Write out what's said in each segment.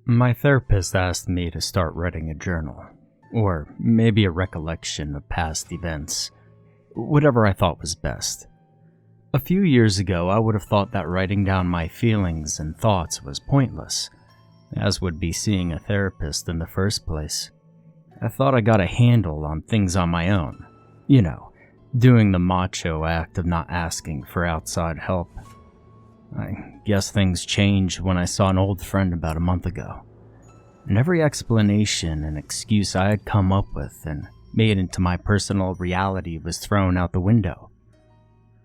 My therapist asked me to start writing a journal, or maybe a recollection of past events, whatever I thought was best. A few years ago, I would have thought that writing down my feelings and thoughts was pointless, as would be seeing a therapist in the first place. I thought I got a handle on things on my own, doing the macho act of not asking for outside help. I guess things changed when I saw an old friend about a month ago, and every explanation and excuse I had come up with and made into my personal reality was thrown out the window.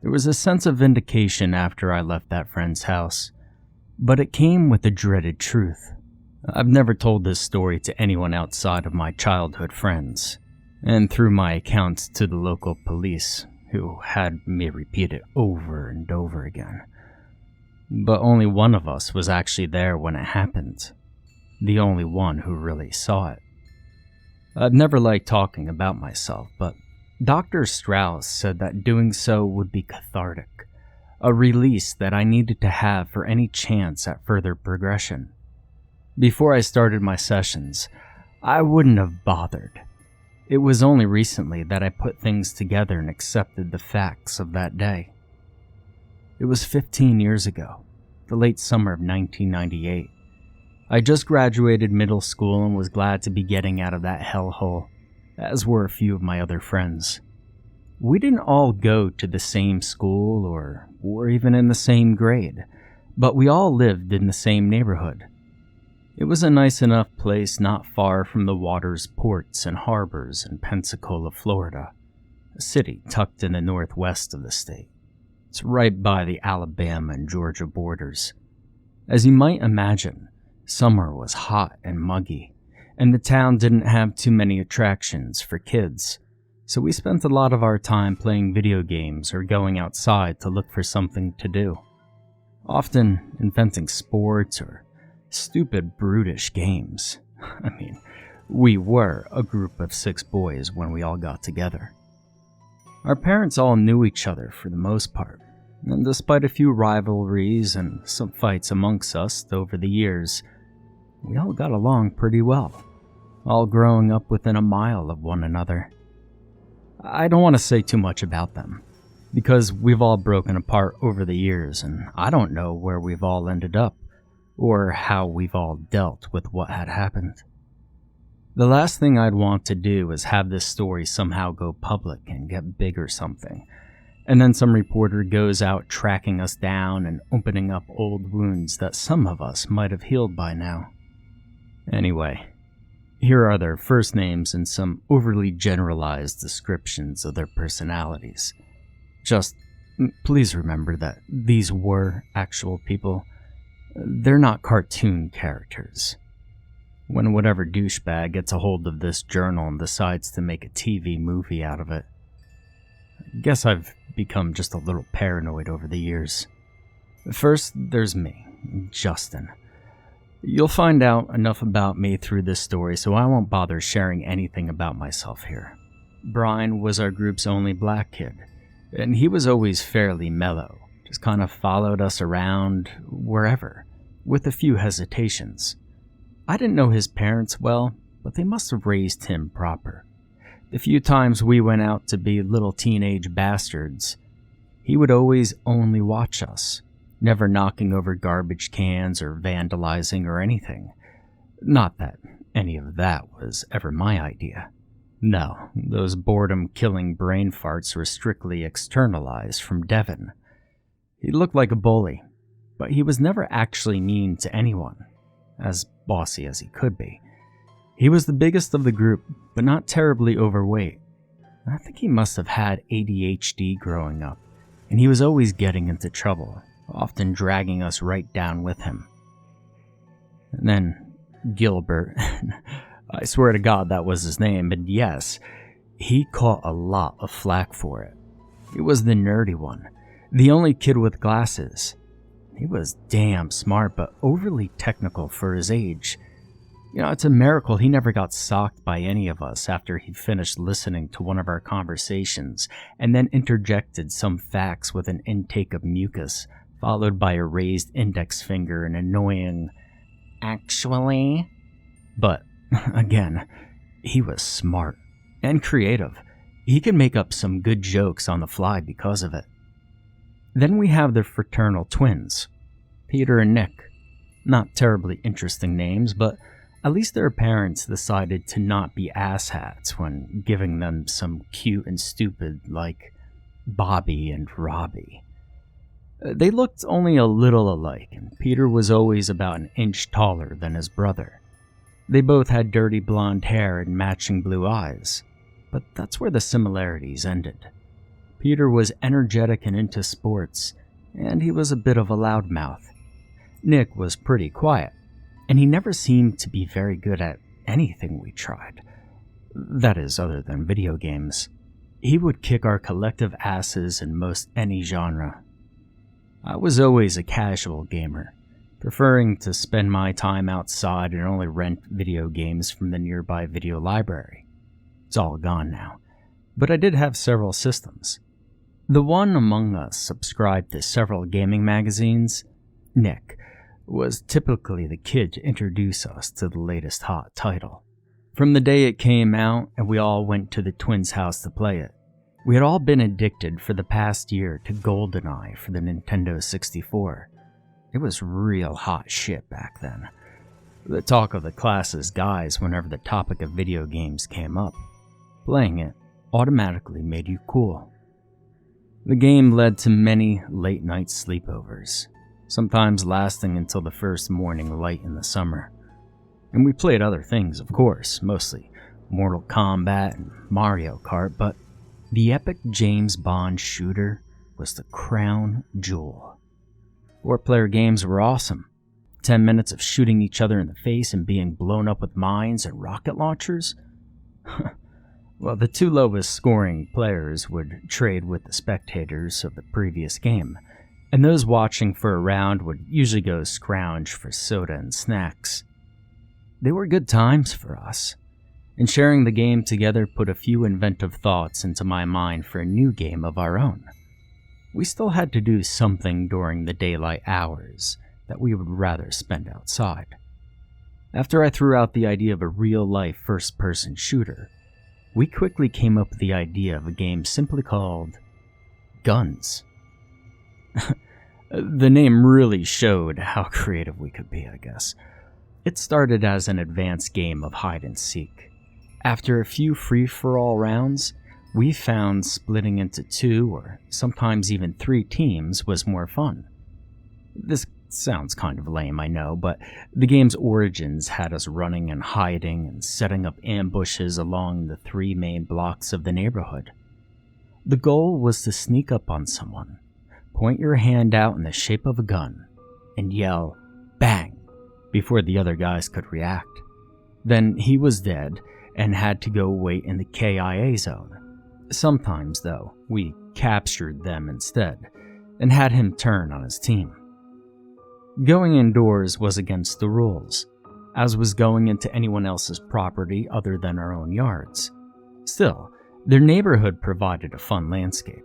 There was a sense of vindication after I left that friend's house, but it came with the dreaded truth. I've never told this story to anyone outside of my childhood friends, and through my accounts to the local police, who had me repeat it over and over again. But only one of us was actually there when it happened, the only one who really saw it. I've never liked talking about myself, but Dr. Strauss said that doing so would be cathartic, a release that I needed to have for any chance at further progression. Before I started my sessions, I wouldn't have bothered. It was only recently that I put things together and accepted the facts of that day. It was 15 years ago, the late summer of 1998. I just graduated middle school and was glad to be getting out of that hellhole, as were a few of my other friends. We didn't all go to the same school or were even in the same grade, but we all lived in the same neighborhood. It was a nice enough place not far from the water's ports and harbors in Pensacola, Florida, a city tucked in the northwest of the state. It's right by the Alabama and Georgia borders. As you might imagine, summer was hot and muggy, and the town didn't have too many attractions for kids, so we spent a lot of our time playing video games or going outside to look for something to do. Often inventing sports or stupid, brutish games. We were a group of 6 boys when we all got together. Our parents all knew each other for the most part, and despite a few rivalries and some fights amongst us over the years, we all got along pretty well, all growing up within a mile of one another. I don't want to say too much about them, because we've all broken apart over the years, and I don't know where we've all ended up, or how we've all dealt with what had happened. The last thing I'd want to do is have this story somehow go public and get big or something, and then some reporter goes out tracking us down and opening up old wounds that some of us might have healed by now. Anyway, here are their first names and some overly generalized descriptions of their personalities. Just please remember that these were actual people. They're not cartoon characters. When whatever douchebag gets a hold of this journal and decides to make a TV movie out of it, I guess I've become just a little paranoid over the years. First, there's me, Justin. You'll find out enough about me through this story, so I won't bother sharing anything about myself here. Brian was our group's only black kid, and he was always fairly mellow, just kind of followed us around wherever, with a few hesitations. I didn't know his parents well, but they must have raised him proper. The few times we went out to be little teenage bastards, he would always only watch us, never knocking over garbage cans or vandalizing or anything. Not that any of that was ever my idea. No, those boredom-killing brain farts were strictly externalized from Devin. He looked like a bully, but he was never actually mean to anyone, as bossy as he could be. He was the biggest of the group, but not terribly overweight. I think he must have had ADHD growing up, and he was always getting into trouble, often dragging us right down with him. And then Gilbert, I swear to God that was his name, and yes, he caught a lot of flack for it. He was the nerdy one, the only kid with glasses. He was damn smart, but overly technical for his age. It's a miracle he never got socked by any of us after he finished listening to one of our conversations and then interjected some facts with an intake of mucus, followed by a raised index finger and annoying, Actually. But, again, he was smart and creative. He could make up some good jokes on the fly because of it. Then we have the fraternal twins, Peter and Nick. Not terribly interesting names, but at least their parents decided to not be asshats when giving them some cute and stupid like Bobby and Robbie. They looked only a little alike, and Peter was always about an inch taller than his brother. They both had dirty blonde hair and matching blue eyes, but that's where the similarities ended. Peter was energetic and into sports, and he was a bit of a loudmouth. Nick was pretty quiet, and he never seemed to be very good at anything we tried. That is, other than video games. He would kick our collective asses in most any genre. I was always a casual gamer, preferring to spend my time outside and only rent video games from the nearby video library. It's all gone now, but I did have several systems. The one among us subscribed to several gaming magazines. Nick was typically the kid to introduce us to the latest hot title. From the day it came out and we all went to the twins' house to play it, we had all been addicted for the past year to GoldenEye for the Nintendo 64. It was real hot shit back then. The talk of the class's guys whenever the topic of video games came up. Playing it automatically made you cool. The game led to many late-night sleepovers, sometimes lasting until the first morning light in the summer. And we played other things, of course, mostly Mortal Kombat and Mario Kart, but the epic James Bond shooter was the crown jewel. 4-player games were awesome. 10 minutes of shooting each other in the face and being blown up with mines and rocket launchers? Well, the two lowest scoring players would trade with the spectators of the previous game, and those watching for a round would usually go scrounge for soda and snacks. They were good times for us, and sharing the game together put a few inventive thoughts into my mind for a new game of our own. We still had to do something during the daylight hours that we would rather spend outside. After I threw out the idea of a real-life first-person shooter, we quickly came up with the idea of a game simply called Guns. The name really showed how creative we could be, I guess. It started as an advanced game of hide-and-seek. After a few free-for-all rounds, we found splitting into 2 or sometimes even 3 teams was more fun. This sounds kind of lame, I know, but the game's origins had us running and hiding and setting up ambushes along the 3 main blocks of the neighborhood. The goal was to sneak up on someone, point your hand out in the shape of a gun, and yell, "Bang!" before the other guys could react. Then he was dead and had to go wait in the KIA zone. Sometimes, though, we captured them instead and had him turn on his team. Going indoors was against the rules, as was going into anyone else's property other than our own yards. Still, their neighborhood provided a fun landscape.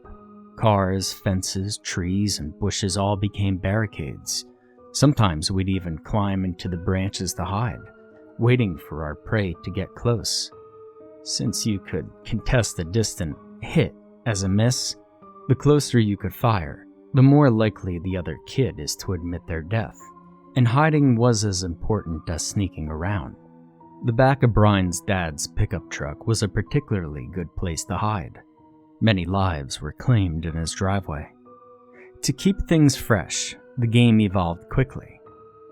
Cars, fences, trees, and bushes all became barricades. Sometimes we'd even climb into the branches to hide, waiting for our prey to get close. Since you could contest a distant hit as a miss, the closer you could fire, the more likely the other kid is to admit their death. And hiding was as important as sneaking around. The back of Brian's dad's pickup truck was a particularly good place to hide. Many lives were claimed in his driveway. To keep things fresh, the game evolved quickly.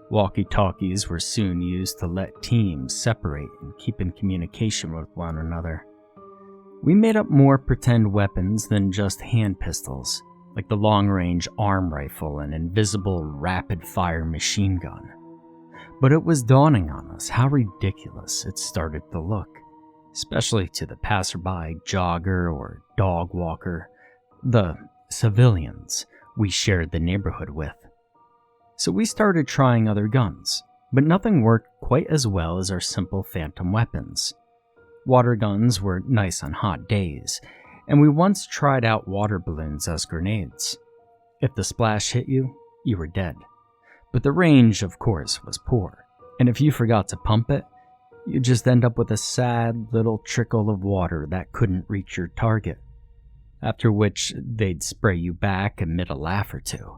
Walkie-talkies were soon used to let teams separate and keep in communication with one another. We made up more pretend weapons than just hand pistols, like the long-range arm rifle and invisible rapid-fire machine gun. But it was dawning on us how ridiculous it started to look, especially to the passerby jogger or dog walker, the civilians we shared the neighborhood with. So we started trying other guns, but nothing worked quite as well as our simple phantom weapons. Water guns were nice on hot days, and we once tried out water balloons as grenades. If the splash hit you, you were dead. But the range, of course, was poor, And if you forgot to pump it, you just end up with a sad little trickle of water that couldn't reach your target. After which, they'd spray you back amid a laugh or two.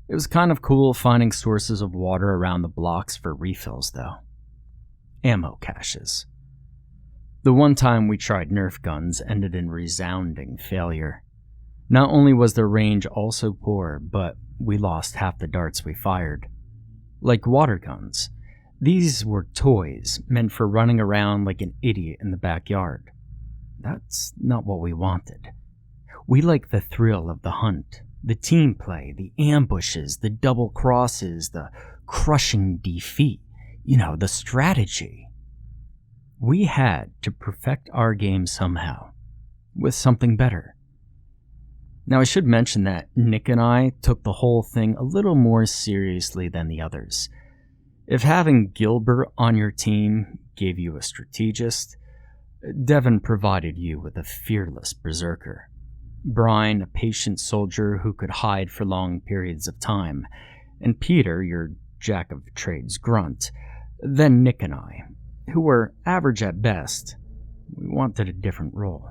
It was kind of cool finding sources of water around the blocks for refills, though. Ammo caches. The one time we tried Nerf guns ended in resounding failure. Not only was their range also poor, but we lost half the darts we fired. Like water guns, these were toys meant for running around like an idiot in the backyard. That's not what we wanted. We liked the thrill of the hunt, the team play, the ambushes, the double crosses, the crushing defeat, the strategy. We had to perfect our game somehow, with something better. Now I should mention that Nick and I took the whole thing a little more seriously than the others. If having Gilbert on your team gave you a strategist, Devin provided you with a fearless berserker. Brian, a patient soldier who could hide for long periods of time, and Peter, your jack-of-trades grunt. Then Nick and I, who were average at best, we wanted a different role.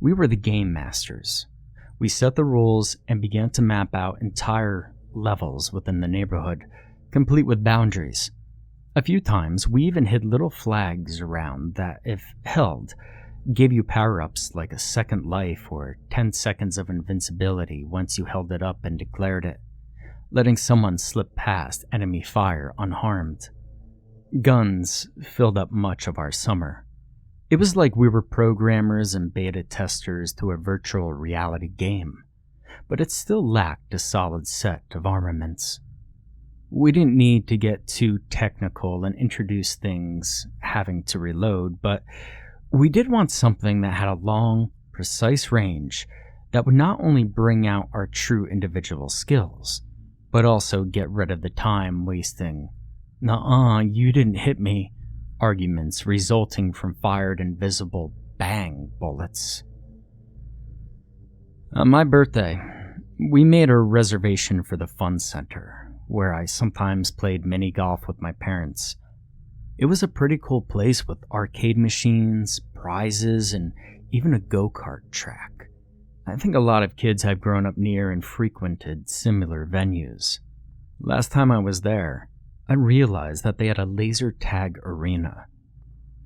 We were the game masters. We set the rules and began to map out entire levels within the neighborhood, complete with boundaries. A few times, we even hid little flags around that, if held, gave you power-ups like a second life or 10 seconds of invincibility once you held it up and declared it, letting someone slip past enemy fire unharmed. Guns filled up much of our summer. It was like we were programmers and beta testers to a virtual reality game, but it still lacked a solid set of armaments. We didn't need to get too technical and introduce things having to reload, but we did want something that had a long, precise range that would not only bring out our true individual skills, but also get rid of the time-wasting, "Nuh-uh, you didn't hit me," arguments resulting from fired invisible bang bullets. On my birthday, we made a reservation for the fun center, where I sometimes played mini-golf with my parents. It was a pretty cool place with arcade machines, prizes, and even a go-kart track. I think a lot of kids have grown up near and frequented similar venues. Last time I was there, I realized that they had a laser tag arena.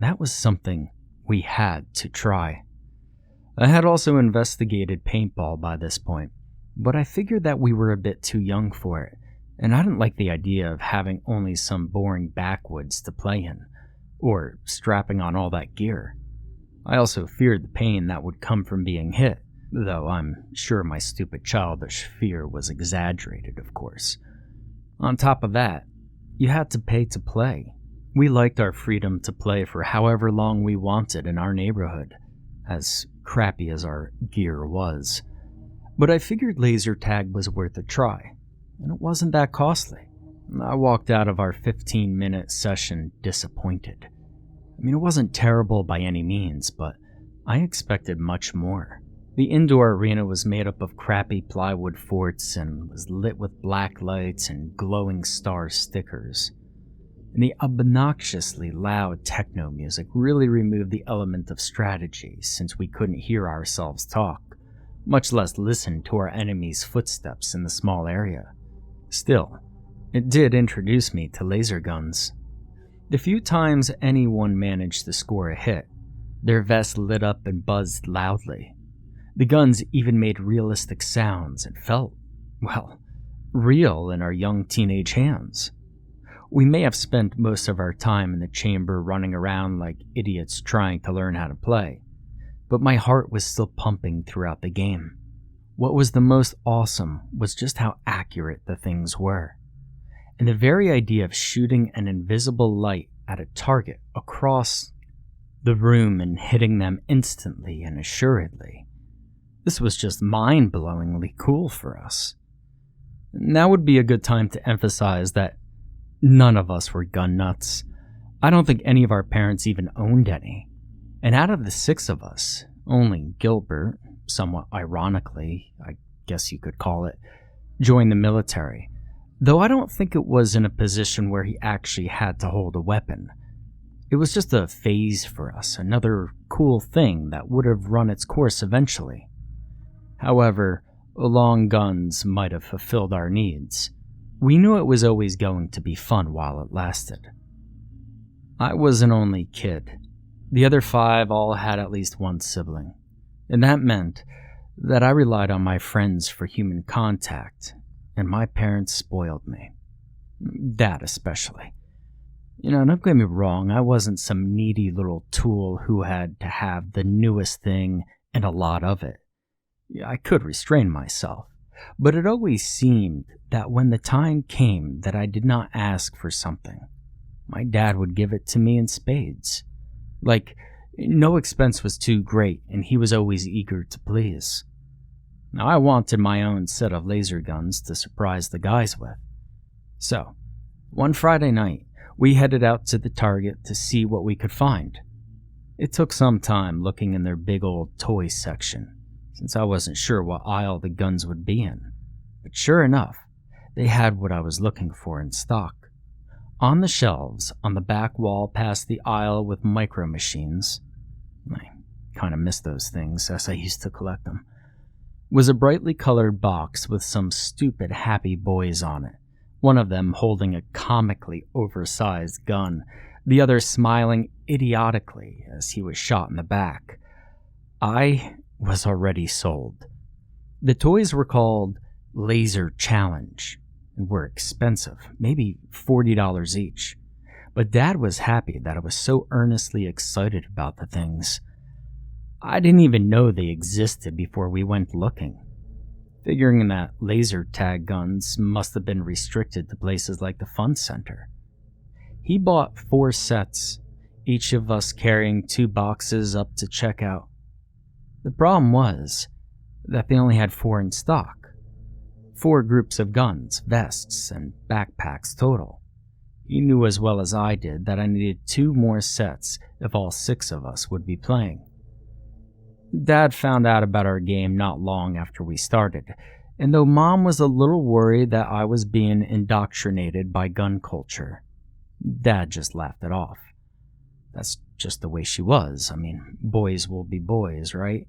That was something we had to try. I had also investigated paintball by this point, but I figured that we were a bit too young for it, and I didn't like the idea of having only some boring backwoods to play in, or strapping on all that gear. I also feared the pain that would come from being hit, though I'm sure my stupid childish fear was exaggerated, of course. On top of that, you had to pay to play. We liked our freedom to play for however long we wanted in our neighborhood, as crappy as our gear was. But I figured laser tag was worth a try, and it wasn't that costly. I walked out of our 15-minute session disappointed. It wasn't terrible by any means, but I expected much more. The indoor arena was made up of crappy plywood forts and was lit with black lights and glowing star stickers. And the obnoxiously loud techno music really removed the element of strategy, since we couldn't hear ourselves talk, much less listen to our enemies' footsteps in the small area. Still, it did introduce me to laser guns. The few times anyone managed to score a hit, their vests lit up and buzzed loudly. The guns even made realistic sounds and felt, real in our young teenage hands. We may have spent most of our time in the chamber running around like idiots trying to learn how to play, but my heart was still pumping throughout the game. What was the most awesome was just how accurate the things were, and the very idea of shooting an invisible light at a target across the room and hitting them instantly and assuredly. This was just mind-blowingly cool for us. Now would be a good time to emphasize that none of us were gun nuts. I don't think any of our parents even owned any. And out of the 6 of us, only Gilbert, somewhat ironically, I guess you could call it, joined the military. Though I don't think it was in a position where he actually had to hold a weapon. It was just a phase for us, another cool thing that would have run its course eventually. However, long guns might have fulfilled our needs. We knew it was always going to be fun while it lasted. I was an only kid. The other 5 all had at least one sibling, and that meant that I relied on my friends for human contact, and my parents spoiled me. Dad especially. Don't get me wrong, I wasn't some needy little tool who had to have the newest thing and a lot of it. I could restrain myself, but it always seemed that when the time came that I did not ask for something, my dad would give it to me in spades. Like, no expense was too great, and he was always eager to please. Now, I wanted my own set of laser guns to surprise the guys with. So, one Friday night, we headed out to the Target to see what we could find. It took some time looking in their big old toy section, since I wasn't sure what aisle the guns would be in. But sure enough, they had what I was looking for in stock. On the shelves, on the back wall past the aisle with micro machines, I kind of miss those things as I used to collect them, was a brightly colored box with some stupid happy boys on it, one of them holding a comically oversized gun, the other smiling idiotically as he was shot in the back. I was already sold. The toys were called Laser Challenge and were expensive, maybe $40 each. But Dad was happy that I was so earnestly excited about the things. I didn't even know they existed before we went looking, figuring that laser tag guns must have been restricted to places like the Fun Center. He bought 4 sets, each of us carrying 2 boxes up to checkout. The problem was that they only had 4 in stock. 4 groups of guns, vests, and backpacks total. He knew as well as I did that I needed 2 more sets if all 6 of us would be playing. Dad found out about our game not long after we started, and though Mom was a little worried that I was being indoctrinated by gun culture, Dad just laughed it off. That's just the way she was. Boys will be boys, right?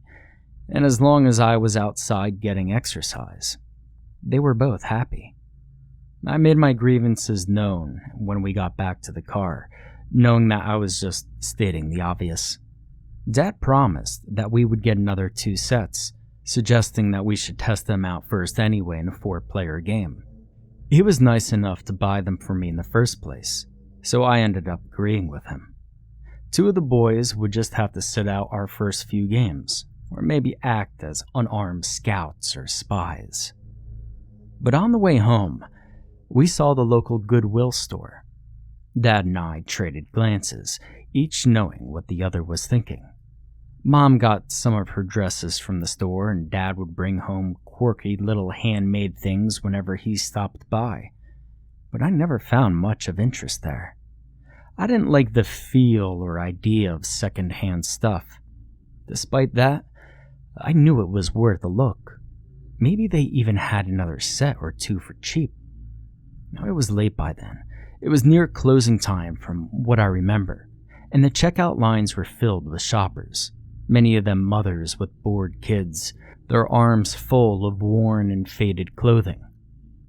And as long as I was outside getting exercise, they were both happy. I made my grievances known when we got back to the car, knowing that I was just stating the obvious. Dad promised that we would get another 2 sets, suggesting that we should test them out first anyway in a 4-player game. He was nice enough to buy them for me in the first place, so I ended up agreeing with him. 2 of the boys would just have to sit out our first few games, or maybe act as unarmed scouts or spies. But on the way home, we saw the local Goodwill store. Dad and I traded glances, each knowing what the other was thinking. Mom got some of her dresses from the store, and Dad would bring home quirky little handmade things whenever he stopped by. But I never found much of interest there. I didn't like the feel or idea of second-hand stuff. Despite that, I knew it was worth a look. Maybe they even had another set or 2 for cheap. Now, it was late by then. It was near closing time from what I remember, and the checkout lines were filled with shoppers, many of them mothers with bored kids, their arms full of worn and faded clothing.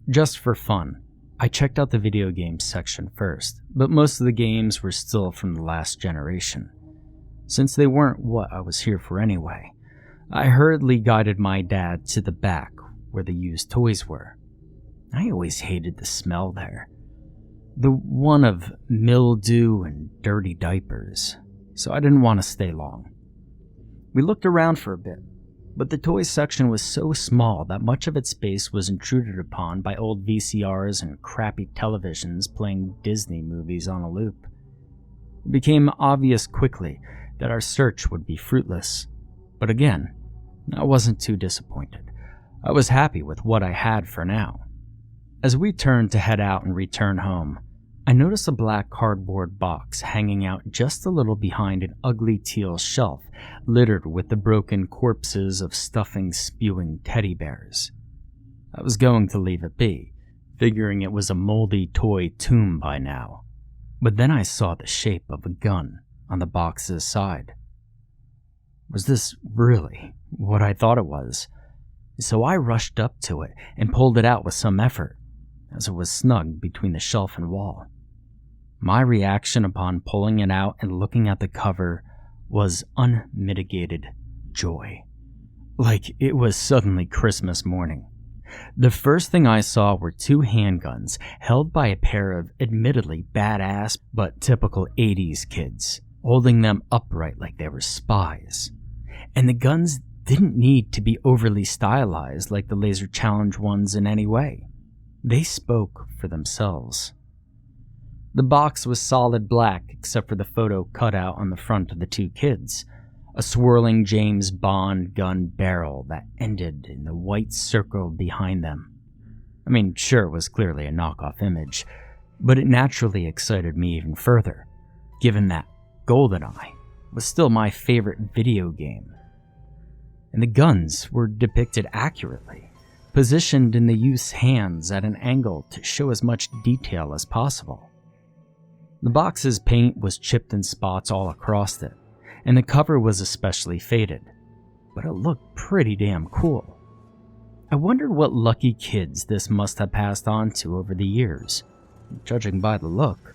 Just for fun, I checked out the video games section first, but most of the games were still from the last generation. Since they weren't what I was here for anyway, I hurriedly guided my dad to the back where the used toys were. I always hated the smell there. The one of mildew and dirty diapers, so I didn't want to stay long. We looked around for a bit, but the toys section was so small that much of its space was intruded upon by old VCRs and crappy televisions playing Disney movies on a loop. It became obvious quickly that our search would be fruitless, but again, I wasn't too disappointed. I was happy with what I had for now. As we turned to head out and return home, I noticed a black cardboard box hanging out just a little behind an ugly teal shelf littered with the broken corpses of stuffing spewing teddy bears. I was going to leave it be, figuring it was a moldy toy tomb by now. But then I saw the shape of a gun on the box's side. Was this really what I thought it was? So I rushed up to it and pulled it out with some effort, as it was snug between the shelf and wall. My reaction upon pulling it out and looking at the cover was unmitigated joy. Like it was suddenly Christmas morning. The first thing I saw were two handguns held by a pair of admittedly badass but typical 80s kids, holding them upright like they were spies. And the guns didn't need to be overly stylized like the Laser Challenge ones in any way. They spoke for themselves. The box was solid black except for the photo cutout on the front of the two kids, a swirling James Bond gun barrel that ended in the white circle behind them. I mean, sure, it was clearly a knockoff image, but it naturally excited me even further, given that GoldenEye was still my favorite video game. And the guns were depicted accurately, positioned in the youth's hands at an angle to show as much detail as possible. The box's paint was chipped in spots all across it, and the cover was especially faded, but it looked pretty damn cool. I wondered what lucky kids this must have passed on to over the years. Judging by the look,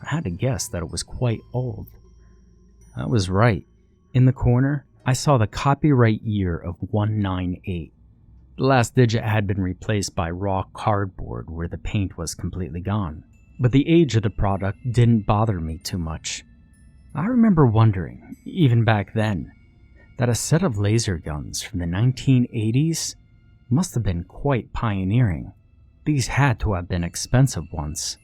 I had to guess that it was quite old. I was right. In the corner, I saw the copyright year of 198. The last digit had been replaced by raw cardboard where the paint was completely gone. But the age of the product didn't bother me too much. I remember wondering, even back then, that a set of laser guns from the 1980s must have been quite pioneering. These had to have been expensive ones.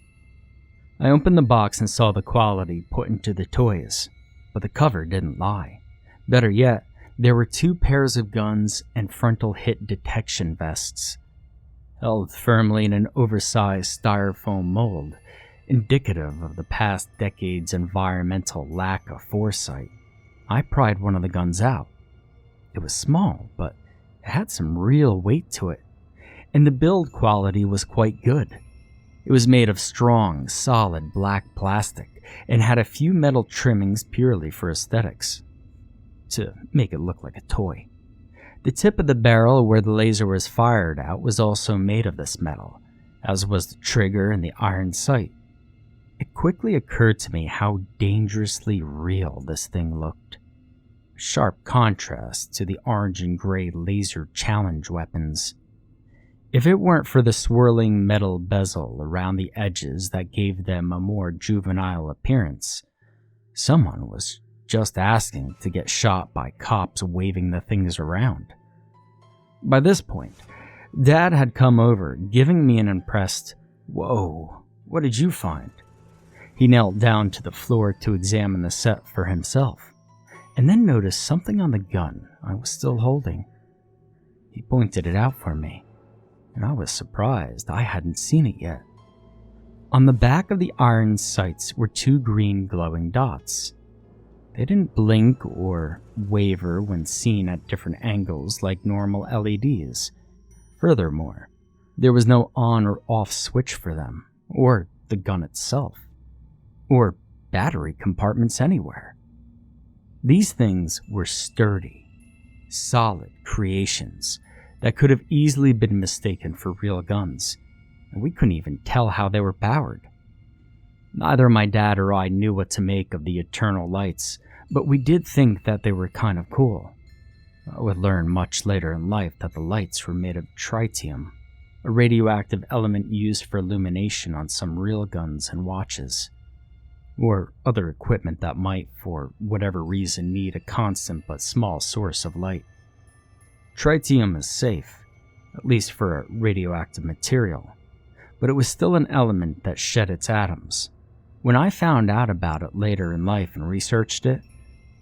I opened the box and saw the quality put into the toys, but the cover didn't lie. Better yet, there were two pairs of guns and frontal hit detection vests, held firmly in an oversized styrofoam mold, indicative of the past decade's environmental lack of foresight. I pried one of the guns out. It was small, but it had some real weight to it, and the build quality was quite good. It was made of strong, solid black plastic, and had a few metal trimmings purely for aesthetics, to make it look like a toy. The tip of the barrel where the laser was fired out was also made of this metal, as was the trigger and the iron sight. It quickly occurred to me how dangerously real this thing looked. Sharp contrast to the orange and gray Laser Challenge weapons. If it weren't for the swirling metal bezel around the edges that gave them a more juvenile appearance, someone was just asking to get shot by cops waving the things around. By this point, Dad had come over, giving me an impressed, "Whoa, what did you find?" He knelt down to the floor to examine the set for himself, and then noticed something on the gun I was still holding. He pointed it out for me, and I was surprised I hadn't seen it yet. On the back of the iron sights were two green glowing dots. They didn't blink or waver when seen at different angles like normal LEDs. Furthermore, there was no on or off switch for them, or the gun itself, or battery compartments anywhere. These things were sturdy, solid creations that could have easily been mistaken for real guns, and we couldn't even tell how they were powered. Neither my dad or I knew what to make of the eternal lights, but we did think that they were kind of cool. I would learn much later in life that the lights were made of tritium, a radioactive element used for illumination on some real guns and watches, or other equipment that might, for whatever reason, need a constant but small source of light. Tritium is safe, at least for a radioactive material, but it was still an element that shed its atoms. When I found out about it later in life and researched it,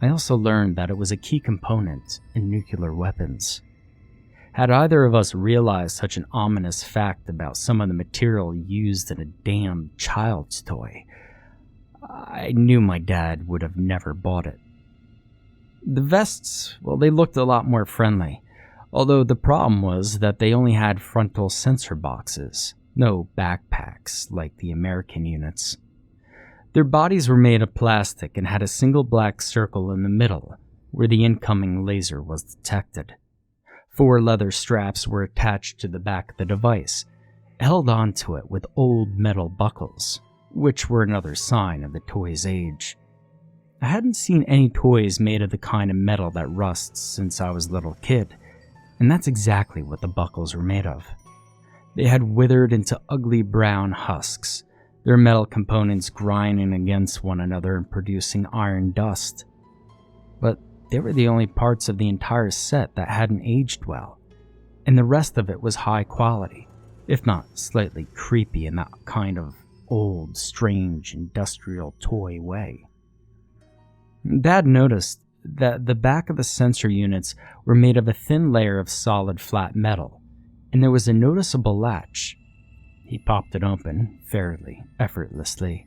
I also learned that it was a key component in nuclear weapons. Had either of us realized such an ominous fact about some of the material used in a damn child's toy, I knew my dad would have never bought it. The vests, well, they looked a lot more friendly, although the problem was that they only had frontal sensor boxes, No backpacks like the American units. Their bodies were made of plastic and had a single black circle in the middle where the incoming laser was detected. 4 leather straps were attached to the back of the device, held onto it with old metal buckles, which were another sign of the toy's age. I hadn't seen any toys made of the kind of metal that rusts since I was a little kid, and that's exactly what the buckles were made of. They had withered into ugly brown husks, their metal components grinding against one another and producing iron dust. But they were the only parts of the entire set that hadn't aged well, and the rest of it was high quality, if not slightly creepy in that kind of old, strange, industrial toy way. Dad noticed that the back of the sensor units were made of a thin layer of solid flat metal, and there was a noticeable latch. He popped it open, fairly effortlessly,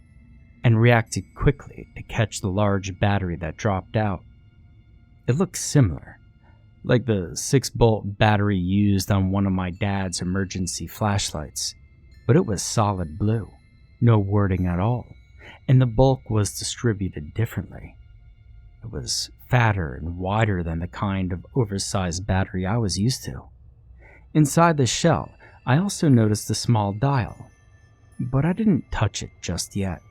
and reacted quickly to catch the large battery that dropped out. It looked similar, like the 6-bolt battery used on one of my dad's emergency flashlights, but it was solid blue, no wording at all, and the bulk was distributed differently. It was fatter and wider than the kind of oversized battery I was used to. Inside the shell, I also noticed a small dial, but I didn't touch it just yet.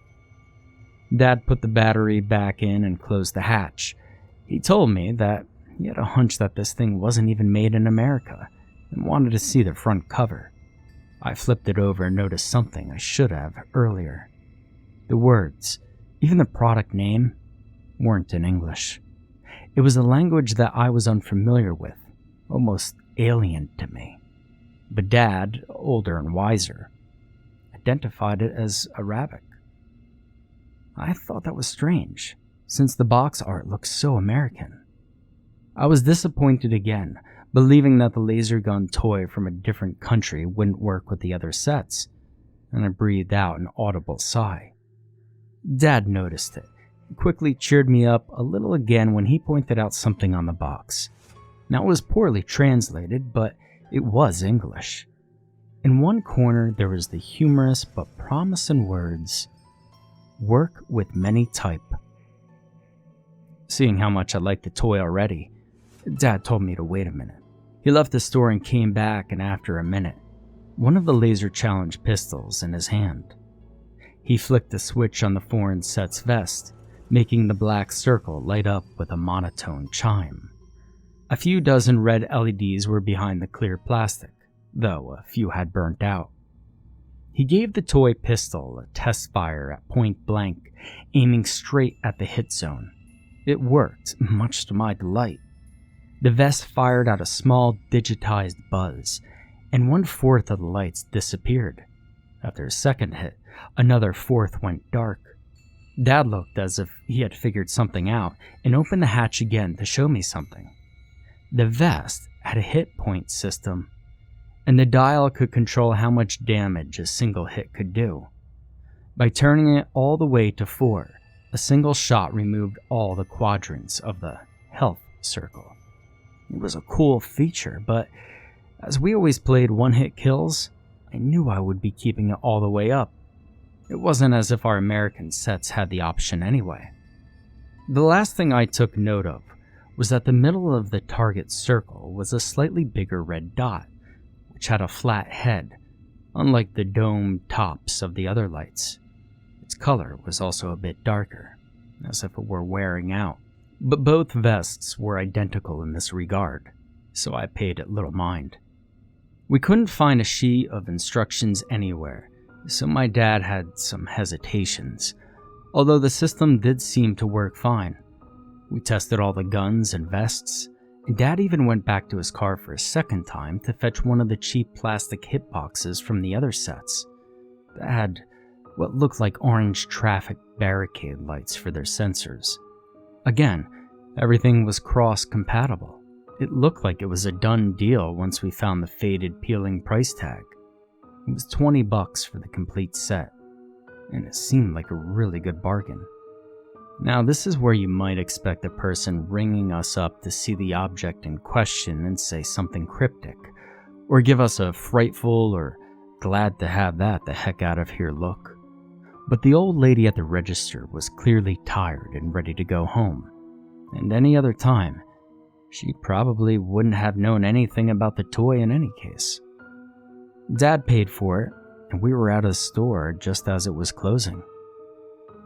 Dad put the battery back in and closed the hatch. He told me that he had a hunch that this thing wasn't even made in America and wanted to see the front cover. I flipped it over and noticed something I should have earlier. The words, even the product name, weren't in English. It was a language that I was unfamiliar with, almost alien to me. But Dad, older and wiser, identified it as Arabic. I thought that was strange, since the box art looked so American. I was disappointed again, believing that the laser gun toy from a different country wouldn't work with the other sets, and I breathed out an audible sigh. Dad noticed it. He quickly cheered me up a little again when he pointed out something on the box. Now it was poorly translated, but it was English. In one corner there was the humorous but promising words, "Work with many type." Seeing how much I liked the toy already, Dad told me to wait a minute. He left the store and came back, and after a minute, one of the laser challenge pistols in his hand. He flicked the switch on the foreign set's vest, making the black circle light up with a monotone chime. A few dozen red LEDs were behind the clear plastic, though a few had burnt out. He gave the toy pistol a test fire at point blank, aiming straight at the hit zone. It worked, much to my delight. The vest fired out a small digitized buzz, and 1/4 of the lights disappeared. After a second hit, another 1/4 went dark. Dad looked as if he had figured something out and opened the hatch again to show me something. The vest had a hit point system, and the dial could control how much damage a single hit could do. By turning it all the way to 4, a single shot removed all the quadrants of the health circle. It was a cool feature, but as we always played one-hit kills, I knew I would be keeping it all the way up. It wasn't as if our American sets had the option anyway. The last thing I took note of was that the middle of the target circle was a slightly bigger red dot, which had a flat head, unlike the domed tops of the other lights. Its color was also a bit darker, as if it were wearing out. But both vests were identical in this regard, so I paid it little mind. We couldn't find a sheet of instructions anywhere, so my dad had some hesitations, although the system did seem to work fine. We tested all the guns and vests, and Dad even went back to his car for a second time to fetch one of the cheap plastic hitboxes from the other sets that had what looked like orange traffic barricade lights for their sensors. Again, everything was cross-compatible. It looked like it was a done deal once we found the faded, peeling price tag. It was $20 for the complete set, and it seemed like a really good bargain. Now, this is where you might expect a person ringing us up to see the object in question and say something cryptic, or give us a frightful or glad to have that the heck out of here look. But the old lady at the register was clearly tired and ready to go home, and any other time, she probably wouldn't have known anything about the toy in any case. Dad paid for it, and we were out of the store just as it was closing.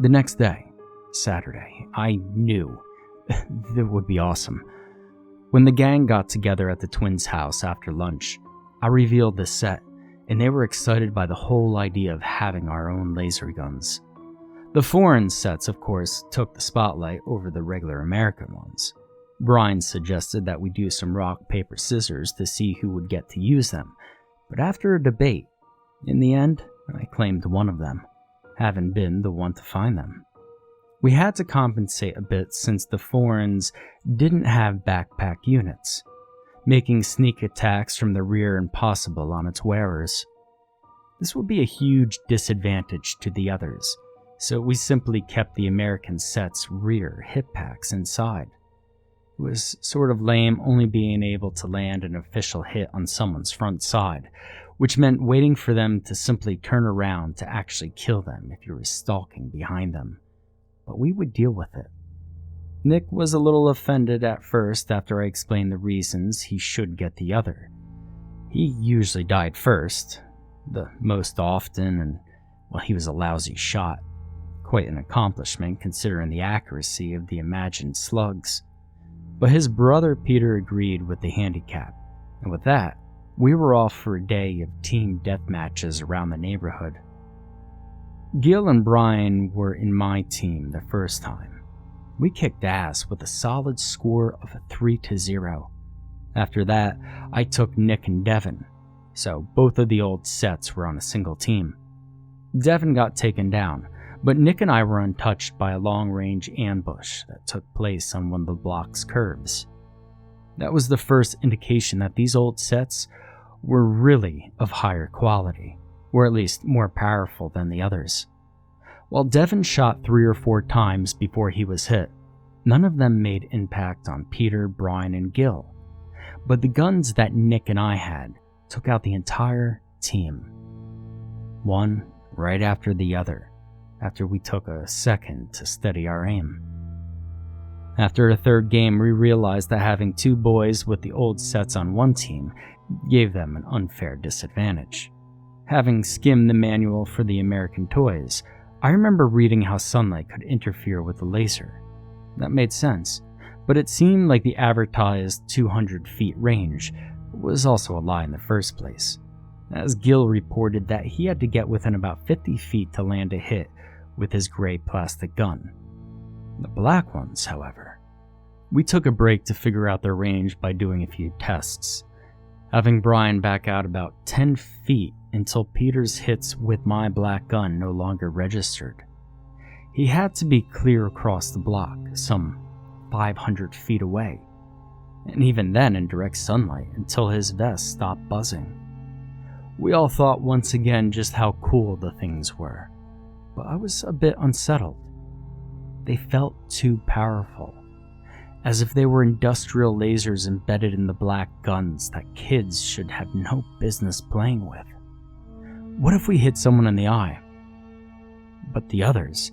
The next day, Saturday, I knew that would be awesome. When the gang got together at the twins' house after lunch, I revealed the set, and they were excited by the whole idea of having our own laser guns. The foreign sets, of course, took the spotlight over the regular American ones. Brian suggested that we do some rock, paper, scissors to see who would get to use them, but after a debate, in the end, I claimed one of them, having been the one to find them. We had to compensate a bit since the foreigns didn't have backpack units, making sneak attacks from the rear impossible on its wearers. This would be a huge disadvantage to the others, so we simply kept the American set's rear hip packs inside. It was sort of lame only being able to land an official hit on someone's front side, which meant waiting for them to simply turn around to actually kill them if you were stalking behind them. But we would deal with it. Nick was a little offended at first after I explained the reasons he should get the other. He usually died first, the most often, and, well, he was a lousy shot. Quite an accomplishment considering the accuracy of the imagined slugs. But his brother Peter agreed with the handicap, and with that, we were off for a day of team deathmatches around the neighborhood. Gil and Brian were in my team the first time. We kicked ass with a solid score of a 3-0. After that, I took Nick and Devin, so both of the old sets were on a single team. Devin got taken down, but Nick and I were untouched by a long-range ambush that took place on one of the block's curves. That was the first indication that these old sets were really of higher quality, or at least more powerful than the others. While Devin shot 3 or 4 times before he was hit, none of them made impact on Peter, Brian, and Gil. But the guns that Nick and I had took out the entire team. One right after the other, after we took a second to steady our aim. After a third game, we realized that having 2 boys with the old sets on one team gave them an unfair disadvantage. Having skimmed the manual for the American toys, I remember reading how sunlight could interfere with the laser. That made sense, but it seemed like the advertised 200 feet range was also a lie in the first place, as Gil reported that he had to get within about 50 feet to land a hit with his gray plastic gun. The black ones, however. We took a break to figure out their range by doing a few tests, having Brian back out about 10 feet until Peter's hits with my black gun no longer registered. He had to be clear across the block, some 500 feet away, and even then in direct sunlight until his vest stopped buzzing. We all thought once again just how cool the things were, but I was a bit unsettled. They felt too powerful, as if they were industrial lasers embedded in the black guns that kids should have no business playing with. What if we hit someone in the eye? But the others,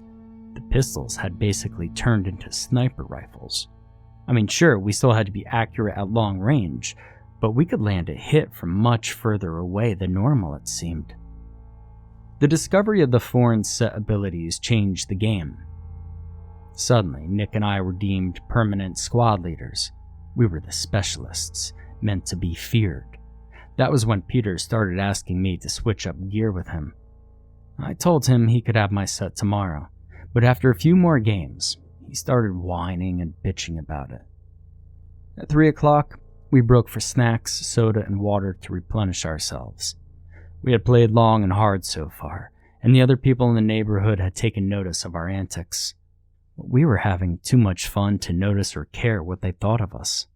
the pistols had basically turned into sniper rifles. I mean, sure, we still had to be accurate at long range, but we could land a hit from much further away than normal, it seemed. The discovery of the foreign set abilities changed the game. Suddenly, Nick and I were deemed permanent squad leaders. We were the specialists, meant to be feared. That was when Peter started asking me to switch up gear with him. I told him he could have my set tomorrow, but after a few more games, he started whining and bitching about it. At 3 o'clock, we broke for snacks, soda, and water to replenish ourselves. We had played long and hard so far, and the other people in the neighborhood had taken notice of our antics. But we were having too much fun to notice or care what they thought of us.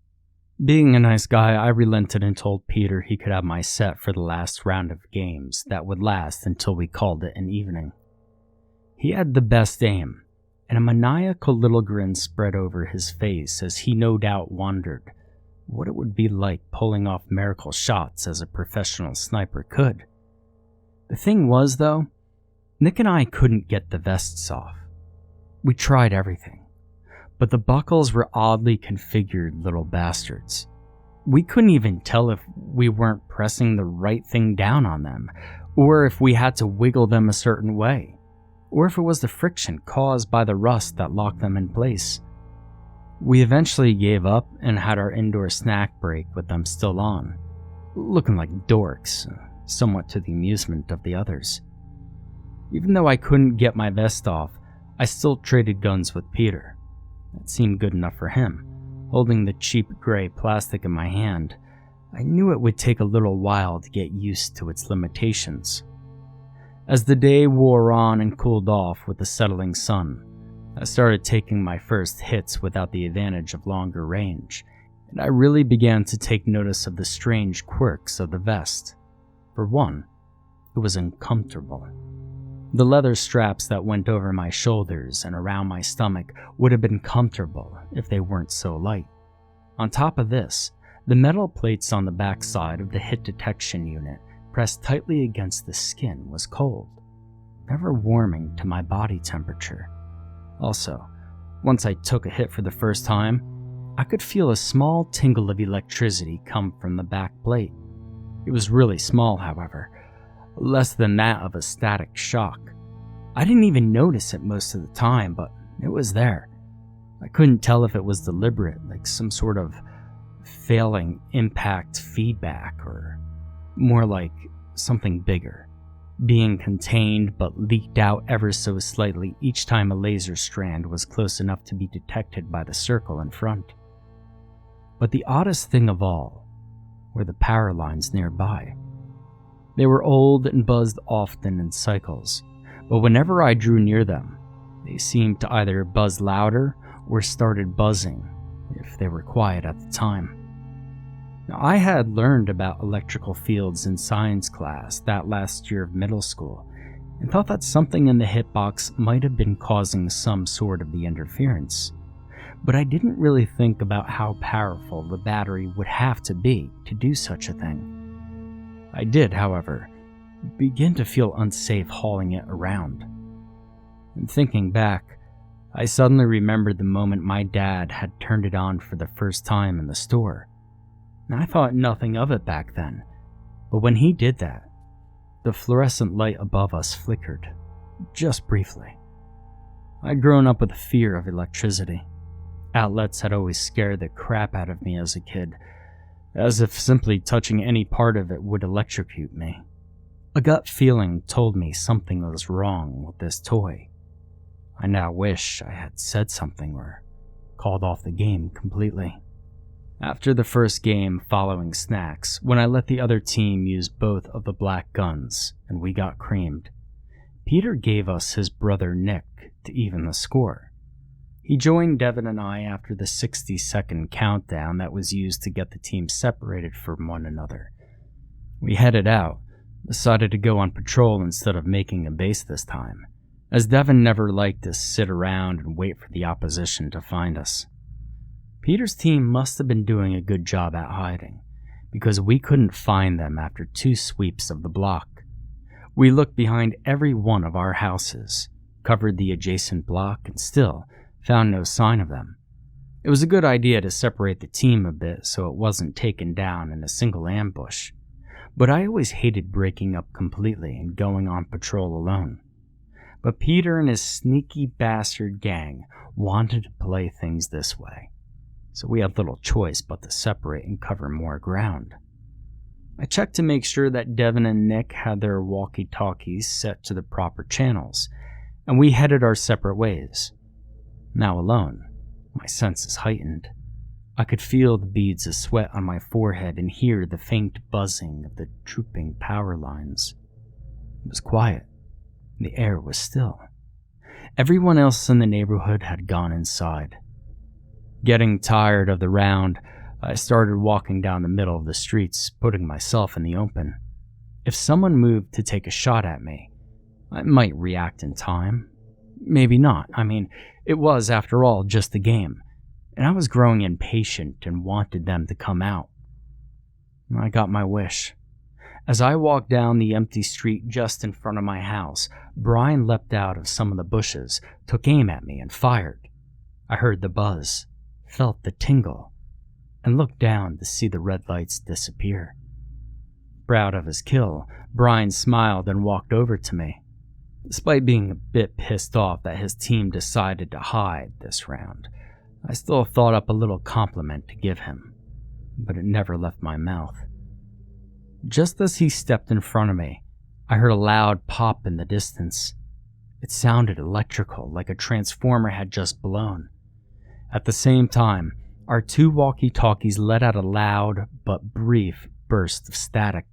Being a nice guy, I relented and told Peter he could have my set for the last round of games that would last until we called it an evening. He had the best aim, and a maniacal little grin spread over his face as he no doubt wondered what it would be like pulling off miracle shots as a professional sniper could. The thing was, though, Nick and I couldn't get the vests off. We tried everything, but the buckles were oddly configured little bastards. We couldn't even tell if we weren't pressing the right thing down on them, or if we had to wiggle them a certain way, or if it was the friction caused by the rust that locked them in place. We eventually gave up and had our indoor snack break with them still on, looking like dorks, somewhat to the amusement of the others. Even though I couldn't get my vest off, I still traded guns with Peter. That seemed good enough for him. Holding the cheap gray plastic in my hand, I knew it would take a little while to get used to its limitations. As the day wore on and cooled off with the settling sun, I started taking my first hits without the advantage of longer range, and I really began to take notice of the strange quirks of the vest. For one, it was uncomfortable. The leather straps that went over my shoulders and around my stomach would have been comfortable if they weren't so light. On top of this, the metal plates on the backside of the hit detection unit pressed tightly against the skin was cold, never warming to my body temperature. Also, once I took a hit for the first time, I could feel a small tingle of electricity come from the back plate. It was really small, however, less than that of a static shock. I didn't even notice it most of the time, but it was there. I couldn't tell if it was deliberate, like some sort of failing impact feedback, or more like something bigger, being contained but leaked out ever so slightly each time a laser strand was close enough to be detected by the circle in front. But the oddest thing of all were the power lines nearby. They were old and buzzed often in cycles, but whenever I drew near them, they seemed to either buzz louder or started buzzing if they were quiet at the time. Now, I had learned about electrical fields in science class that last year of middle school, and thought that something in the hitbox might have been causing some sort of the interference. But I didn't really think about how powerful the battery would have to be to do such a thing. I did, however, begin to feel unsafe hauling it around. And thinking back, I suddenly remembered the moment my dad had turned it on for the first time in the store. And I thought nothing of it back then, but when he did that, the fluorescent light above us flickered, just briefly. I'd grown up with a fear of electricity. Outlets had always scared the crap out of me as a kid, as if simply touching any part of it would electrocute me. A gut feeling told me something was wrong with this toy. I now wish I had said something or called off the game completely. After the first game following snacks, when I let the other team use both of the black guns and we got creamed, Peter gave us his brother Nick to even the score. He joined Devin and I after the 60-second countdown that was used to get the team separated from one another. We headed out, decided to go on patrol instead of making a base this time, as Devin never liked to sit around and wait for the opposition to find us. Peter's team must have been doing a good job at hiding, because we couldn't find them after 2 sweeps of the block. We looked behind every one of our houses, covered the adjacent block, and still found no sign of them. It was a good idea to separate the team a bit so it wasn't taken down in a single ambush, but I always hated breaking up completely and going on patrol alone. But Peter and his sneaky bastard gang wanted to play things this way, so we had little choice but to separate and cover more ground. I checked to make sure that Devin and Nick had their walkie-talkies set to the proper channels, and we headed our separate ways. Now alone, my senses heightened. I could feel the beads of sweat on my forehead and hear the faint buzzing of the drooping power lines. It was quiet. The air was still. Everyone else in the neighborhood had gone inside. Getting tired of the round, I started walking down the middle of the streets, putting myself in the open. If someone moved to take a shot at me, I might react in time. Maybe not. I mean, it was, after all, just a game, and I was growing impatient and wanted them to come out. I got my wish. As I walked down the empty street just in front of my house, Brian leapt out of some of the bushes, took aim at me, and fired. I heard the buzz, felt the tingle, and looked down to see the red lights disappear. Proud of his kill, Brian smiled and walked over to me. Despite being a bit pissed off that his team decided to hide this round, I still thought up a little compliment to give him, but it never left my mouth. Just as he stepped in front of me, I heard a loud pop in the distance. It sounded electrical, like a transformer had just blown. At the same time, our two walkie-talkies let out a loud but brief burst of static.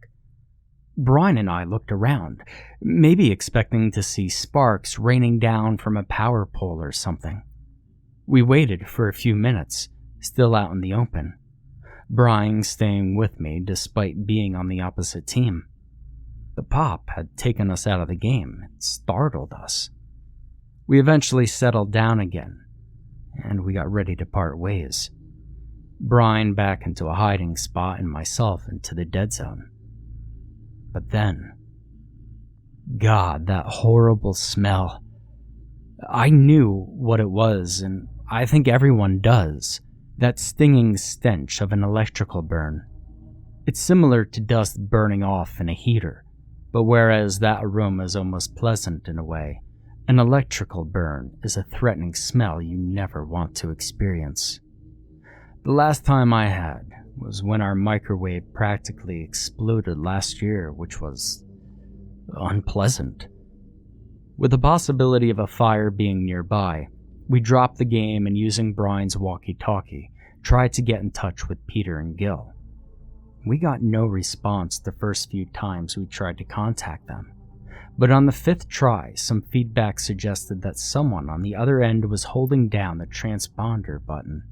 Brian and I looked around, maybe expecting to see sparks raining down from a power pole or something. We waited for a few minutes, still out in the open, Brian staying with me despite being on the opposite team. The pop had taken us out of the game. It startled us. We eventually settled down again, and we got ready to part ways. Brian back into a hiding spot and myself into the dead zone. But then, God, that horrible smell. I knew what it was, and I think everyone does. That stinging stench of an electrical burn. It's similar to dust burning off in a heater, but whereas that aroma is almost pleasant in a way, an electrical burn is a threatening smell you never want to experience. The last time I had was when our microwave practically exploded last year, which was unpleasant. With the possibility of a fire being nearby, we dropped the game and, using Brian's walkie-talkie, tried to get in touch with Peter and Gil. We got no response the first few times we tried to contact them, but on the fifth try, some feedback suggested that someone on the other end was holding down the transponder button.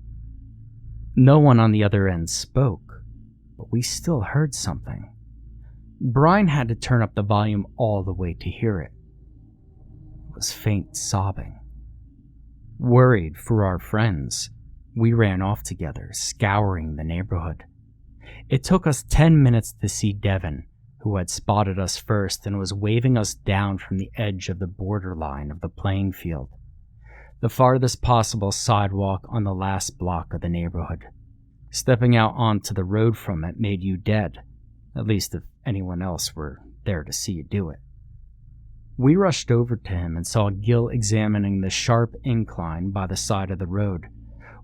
No one on the other end spoke, but we still heard something. Brian had to turn up the volume all the way to hear it. It was faint sobbing. Worried for our friends, we ran off together, scouring the neighborhood. It took us 10 minutes to see Devin, who had spotted us first and was waving us down from the edge of the borderline of the playing field, the farthest possible sidewalk on the last block of the neighborhood. Stepping out onto the road from it made you dead, at least if anyone else were there to see you do it. We rushed over to him and saw Gil examining the sharp incline by the side of the road,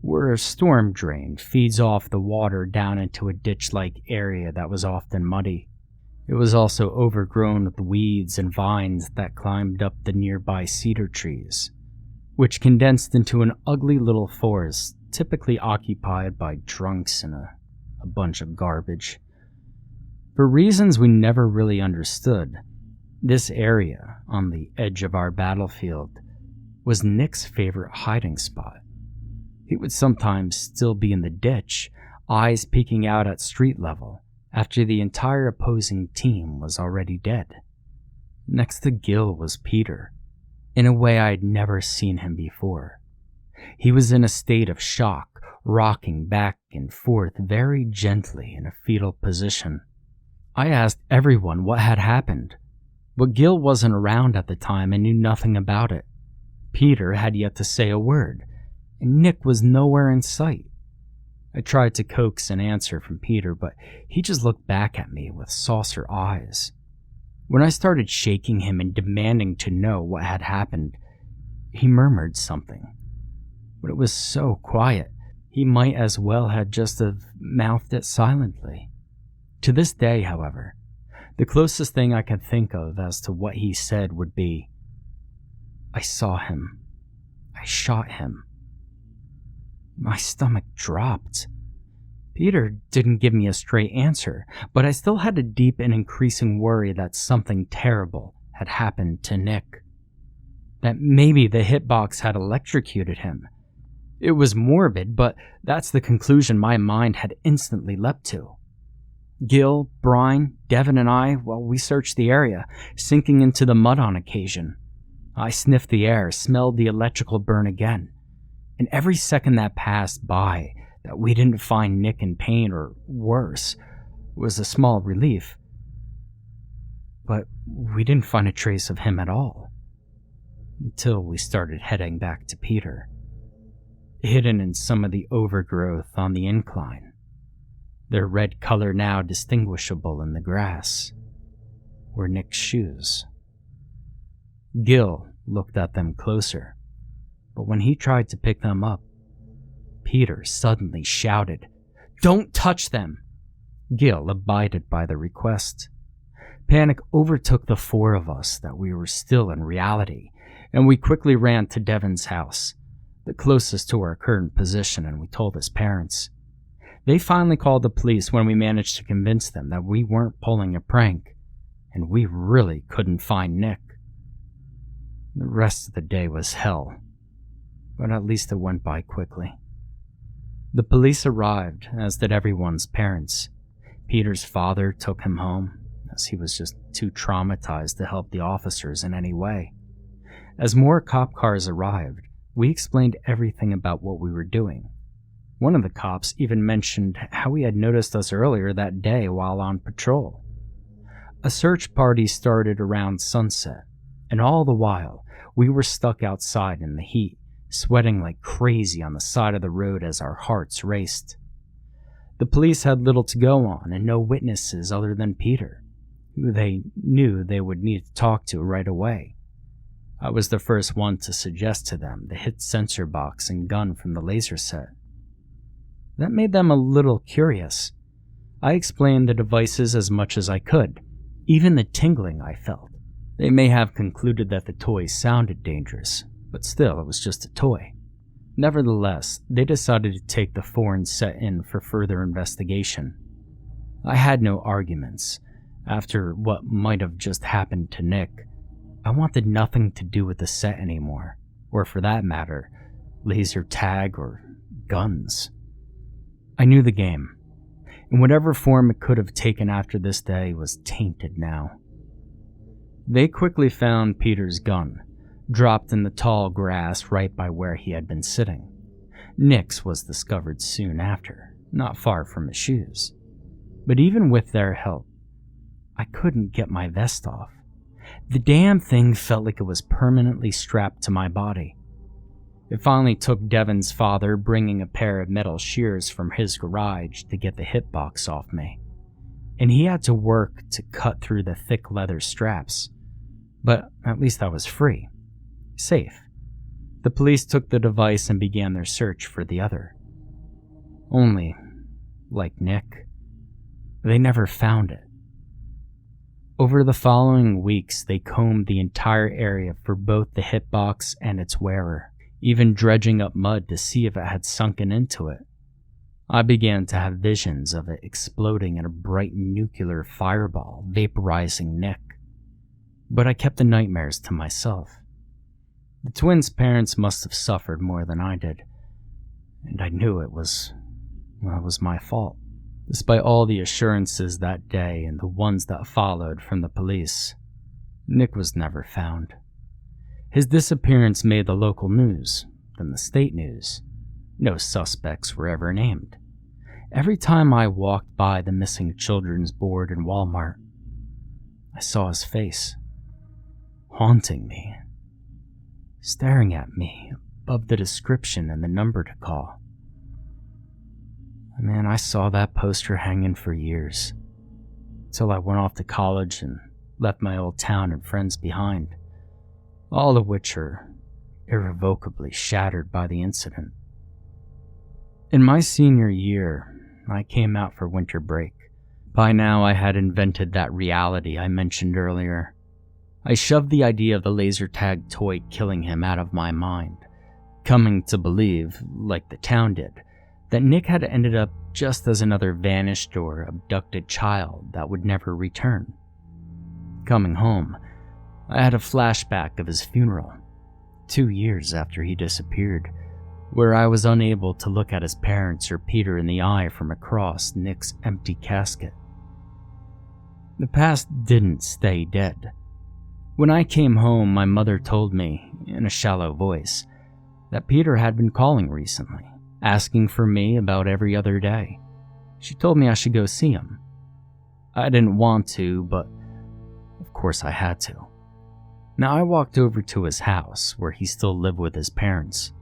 where a storm drain feeds off the water down into a ditch-like area that was often muddy. It was also overgrown with weeds and vines that climbed up the nearby cedar trees, which condensed into an ugly little forest typically occupied by drunks and a bunch of garbage. For reasons we never really understood, this area, on the edge of our battlefield, was Nick's favorite hiding spot. He would sometimes still be in the ditch, eyes peeking out at street level, after the entire opposing team was already dead. Next to Gil was Peter, in a way I'd never seen him before. He was in a state of shock, rocking back and forth very gently in a fetal position. I asked everyone what had happened, but Gil wasn't around at the time and knew nothing about it. Peter had yet to say a word, and Nick was nowhere in sight. I tried to coax an answer from Peter, but he just looked back at me with saucer eyes. When I started shaking him and demanding to know what had happened, he murmured something, but it was so quiet, he might as well have just have mouthed it silently. To this day, however, the closest thing I could think of as to what he said would be, "I saw him. I shot him." My stomach dropped. Peter didn't give me a straight answer, but I still had a deep and increasing worry that something terrible had happened to Nick. That maybe the hitbox had electrocuted him. It was morbid, but that's the conclusion my mind had instantly leapt to. Gil, Brian, Devin, and I, we searched the area, sinking into the mud on occasion. I sniffed the air, smelled the electrical burn again, and every second that passed by that we didn't find Nick in pain or worse was a small relief. but we didn't find a trace of him at all. Until we started heading back to Peter, hidden in some of the overgrowth on the incline, their red color now distinguishable in the grass, were Nick's shoes. Gil looked at them closer, but when he tried to pick them up, Peter suddenly shouted, "Don't touch them!" Gil abided by the request. Panic overtook the four of us that we were still in reality, and we quickly ran to Devon's house, the closest to our current position, and we told his parents. They finally called the police when we managed to convince them that we weren't pulling a prank, and we really couldn't find Nick. The rest of the day was hell, but at least it went by quickly. The police arrived, as did everyone's parents. Peter's father took him home, as he was just too traumatized to help the officers in any way. As more cop cars arrived, we explained everything about what we were doing. One of the cops even mentioned how he had noticed us earlier that day while on patrol. A search party started around sunset, and all the while, we were stuck outside in the heat, sweating like crazy on the side of the road as our hearts raced. The police had little to go on and no witnesses other than Peter, who they knew they would need to talk to right away. I was the first one to suggest to them the hit sensor box and gun from the laser set. That made them a little curious. I explained the devices as much as I could, even the tingling I felt. They may have concluded that the toy sounded dangerous, but still it was just a toy. Nevertheless, they decided to take the foreign set in for further investigation. I had no arguments. After what might have just happened to Nick, I wanted nothing to do with the set anymore, or for that matter, laser tag or guns. I knew the game, and whatever form it could have taken after this day was tainted now. They quickly found Peter's gun, dropped in the tall grass right by where he had been sitting. Nick's was discovered soon after, not far from his shoes. But even with their help, I couldn't get my vest off. The damn thing felt like it was permanently strapped to my body. It finally took Devon's father bringing a pair of metal shears from his garage to get the hitbox off me, and he had to work to cut through the thick leather straps. But at least I was free. Safe. The police took the device and began their search for the other. Only, like Nick, they never found it. Over the following weeks, they combed the entire area for both the hitbox and its wearer, even dredging up mud to see if it had sunken into it. I began to have visions of it exploding in a bright nuclear fireball, vaporizing Nick. But I kept the nightmares to myself. The twins' parents must have suffered more than I did, and I knew it was my fault. Despite all the assurances that day and the ones that followed from the police, Nick was never found. His disappearance made the local news, then the state news. No suspects were ever named. Every time I walked by the missing children's board in Walmart, I saw his face, haunting me, staring at me above the description and the number to call. Man, I saw that poster hanging for years, till I went off to college and left my old town and friends behind, all of which are irrevocably shattered by the incident. In my senior year, I came out for winter break. By now, I had invented that reality I mentioned earlier. I shoved the idea of the laser tag toy killing him out of my mind, coming to believe, like the town did, that Nick had ended up just as another vanished or abducted child that would never return. Coming home, I had a flashback of his funeral, 2 years after he disappeared, where I was unable to look at his parents or Peter in the eye from across Nick's empty casket. The past didn't stay dead. When I came home, my mother told me, in a shallow voice, that Peter had been calling recently, asking for me about every other day. She told me I should go see him. I didn't want to, but of course I had to. Now I walked over to his house, where he still lived with his parents.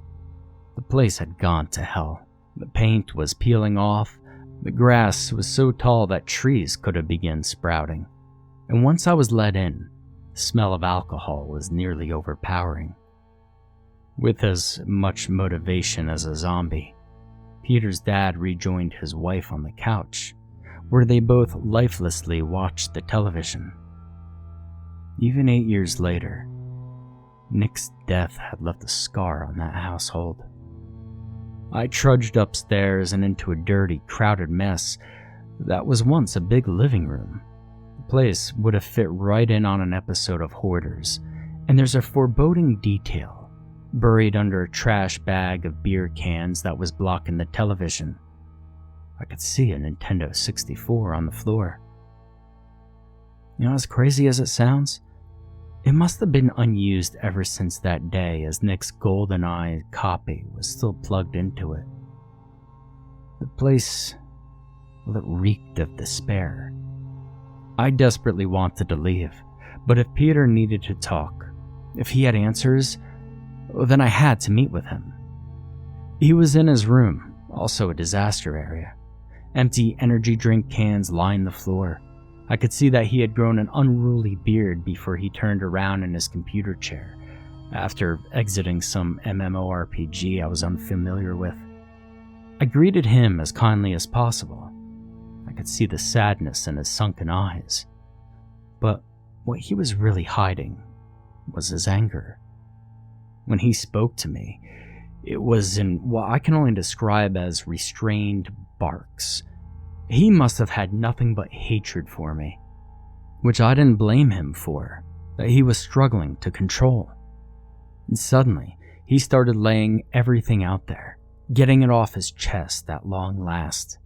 The place had gone to hell. The paint was peeling off, the grass was so tall that trees could have begun sprouting, and once I was let in, the smell of alcohol was nearly overpowering. With as much motivation as a zombie, Peter's dad rejoined his wife on the couch, where they both lifelessly watched the television. Even 8 years later, Nick's death had left a scar on that household. I trudged upstairs and into a dirty, crowded mess that was once a big living room. The place would have fit right in on an episode of Hoarders, and there's a foreboding detail buried under a trash bag of beer cans that was blocking the television. I could see a Nintendo 64 on the floor. You know, as crazy as it sounds, it must have been unused ever since that day, as Nick's GoldenEye copy was still plugged into it. The place, well, it reeked of despair. I desperately wanted to leave, but if Peter needed to talk, if he had answers, then I had to meet with him. He was in his room, also a disaster area. Empty energy drink cans lined the floor. I could see that he had grown an unruly beard before he turned around in his computer chair, after exiting some MMORPG I was unfamiliar with. I greeted him as kindly as possible. I could see the sadness in his sunken eyes. But what he was really hiding was his anger. When he spoke to me, it was in what I can only describe as restrained barks. He must have had nothing but hatred for me, which I didn't blame him for, that he was struggling to control. And suddenly, he started laying everything out there, getting it off his chest at long last.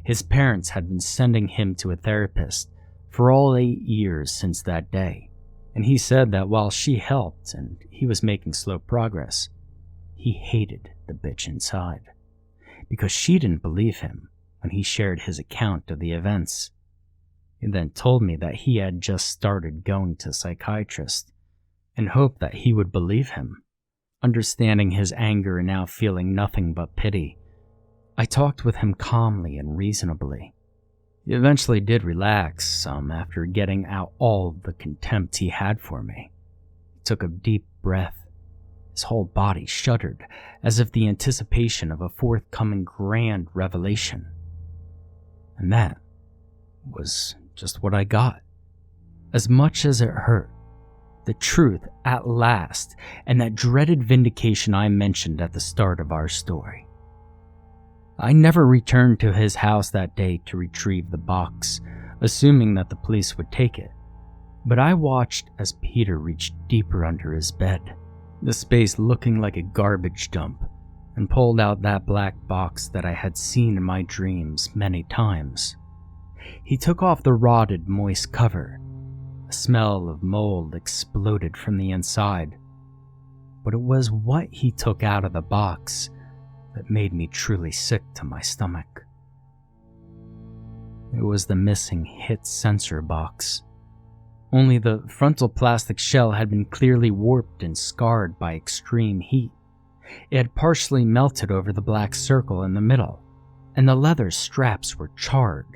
His parents had been sending him to a therapist for all 8 years since that day, and he said that while she helped and he was making slow progress, he hated the bitch inside, because she didn't believe him when he shared his account of the events. He then told me that he had just started going to a psychiatrist and hoped that he would believe him. Understanding his anger and now feeling nothing but pity, I talked with him calmly and reasonably. He eventually did relax some after getting out all the contempt he had for me. He took a deep breath. His whole body shuddered as if the anticipation of a forthcoming grand revelation. And that was just what I got. As much as it hurt, the truth at last, and that dreaded vindication I mentioned at the start of our story. I never returned to his house that day to retrieve the box, assuming that the police would take it. But I watched as Peter reached deeper under his bed, the space looking like a garbage dump, and pulled out that black box that I had seen in my dreams many times. He took off the rotted, moist cover. A smell of mold exploded from the inside. But it was what he took out of the box that made me truly sick to my stomach. It was the missing hit sensor box. Only the frontal plastic shell had been clearly warped and scarred by extreme heat. It had partially melted over the black circle in the middle, and the leather straps were charred.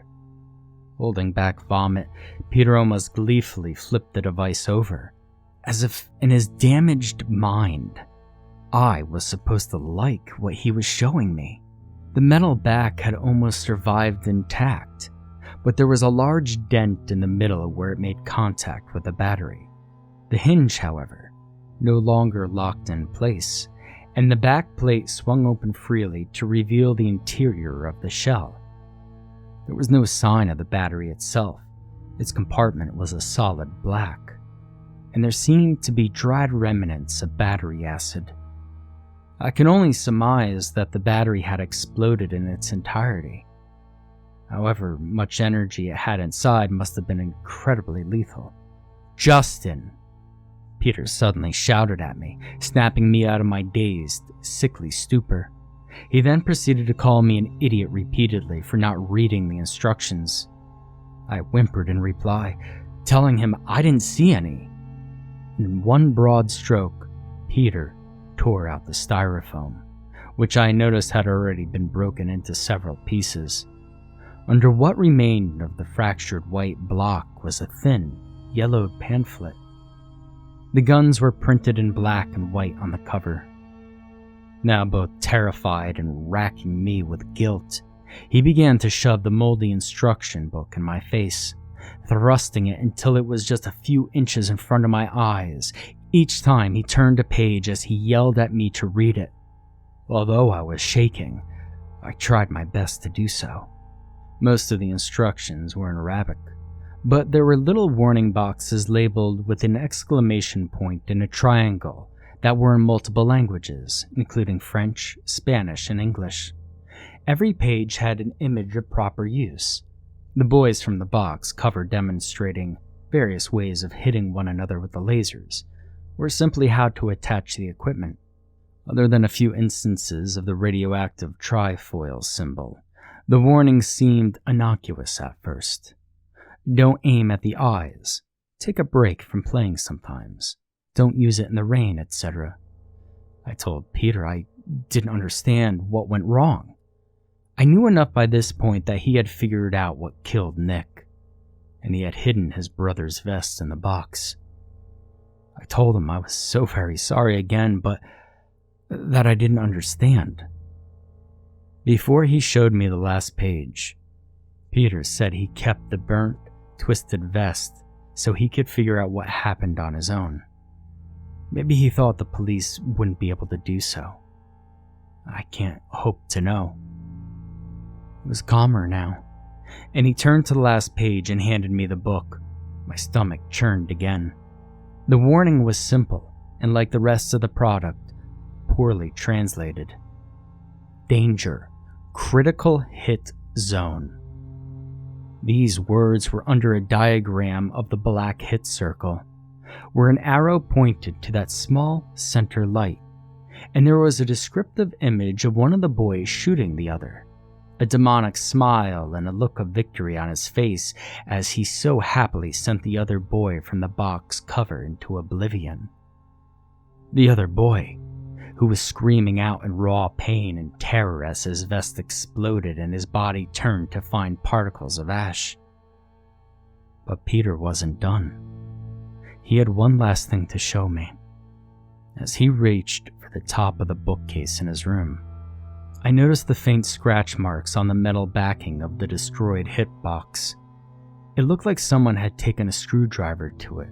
Holding back vomit, Peter almost gleefully flipped the device over, as if in his damaged mind, I was supposed to like what he was showing me. The metal back had almost survived intact, but there was a large dent in the middle where it made contact with the battery. The hinge, however, no longer locked in place, and the back plate swung open freely to reveal the interior of the shell. There was no sign of the battery itself. Its compartment was a solid black, and there seemed to be dried remnants of battery acid. I can only surmise that the battery had exploded in its entirety. However much energy it had inside must have been incredibly lethal. "Justin!" Peter suddenly shouted at me, snapping me out of my dazed, sickly stupor. He then proceeded to call me an idiot repeatedly for not reading the instructions. I whimpered in reply, telling him I didn't see any. In one broad stroke, Peter tore out the styrofoam, which I noticed had already been broken into several pieces. Under what remained of the fractured white block was a thin, yellowed pamphlet. The guns were printed in black and white on the cover. Now both terrified and racking me with guilt, he began to shove the moldy instruction book in my face, thrusting it until it was just a few inches in front of my eyes. Each time he turned a page as he yelled at me to read it. Although I was shaking, I tried my best to do so. Most of the instructions were in Arabic, but there were little warning boxes labeled with an exclamation point and a triangle that were in multiple languages, including French, Spanish, and English. Every page had an image of proper use. The boys from the box cover demonstrating various ways of hitting one another with the lasers, or simply how to attach the equipment, other than a few instances of the radioactive trifoil symbol. The warning seemed innocuous at first. Don't aim at the eyes. Take a break from playing sometimes. Don't use it in the rain, etc. I told Peter I didn't understand what went wrong. I knew enough by this point that he had figured out what killed Nick, and he had hidden his brother's vest in the box. I told him I was so very sorry again, but that I didn't understand. Before he showed me the last page, Peter said he kept the burnt, twisted vest so he could figure out what happened on his own. Maybe he thought the police wouldn't be able to do so. I can't hope to know. It was calmer now, and he turned to the last page and handed me the book. My stomach churned again. The warning was simple, and like the rest of the product, poorly translated. Danger. Critical hit zone. These words were under a diagram of the black hit circle, where an arrow pointed to that small center light, and there was a descriptive image of one of the boys shooting the other, a demonic smile and a look of victory on his face as he so happily sent the other boy from the box cover into oblivion. The other boy, who was screaming out in raw pain and terror as his vest exploded and his body turned to fine particles of ash. But Peter wasn't done. He had one last thing to show me. As he reached for the top of the bookcase in his room, I noticed the faint scratch marks on the metal backing of the destroyed hitbox. It looked like someone had taken a screwdriver to it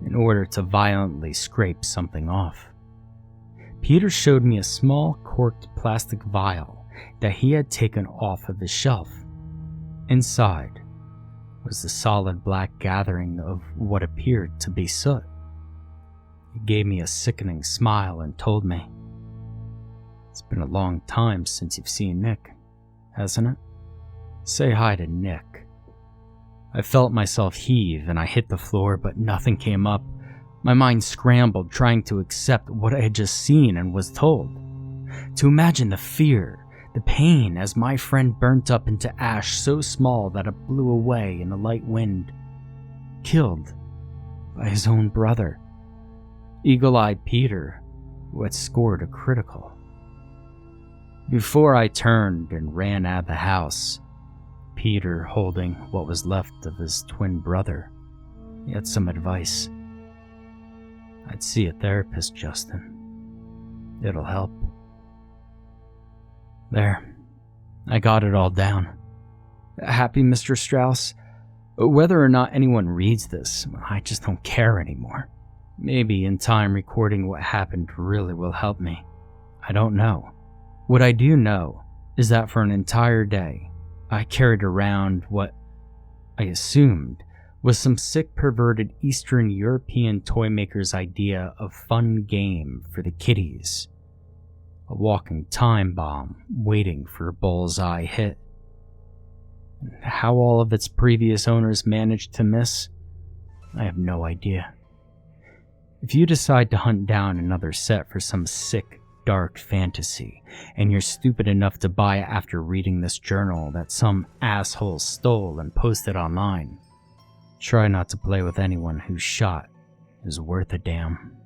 in order to violently scrape something off. Peter showed me a small corked plastic vial that he had taken off of his shelf. Inside was the solid black gathering of what appeared to be soot. He gave me a sickening smile and told me, "It's been a long time since you've seen Nick, hasn't it? Say hi to Nick." I felt myself heave and I hit the floor, but nothing came up. My mind scrambled, trying to accept what I had just seen and was told. To imagine the fear, the pain as my friend burnt up into ash so small that it blew away in a light wind. Killed by his own brother. Eagle-eyed Peter, who had scored a critical. Before I turned and ran out of the house, Peter holding what was left of his twin brother, he had some advice. "I'd see a therapist, Justin. It'll help." There, I got it all down. Happy, Mr. Strauss? Whether or not anyone reads this, I just don't care anymore. Maybe in time recording what happened really will help me. I don't know. What I do know is that for an entire day, I carried around what I assumed was some sick, perverted Eastern European toy maker's idea of fun game for the kiddies. A walking time bomb waiting for a bullseye hit. How all of its previous owners managed to miss, I have no idea. If you decide to hunt down another set for some sick, dark fantasy, and you're stupid enough to buy it after reading this journal that some asshole stole and posted online, Try not to play with anyone whose shot is worth a damn.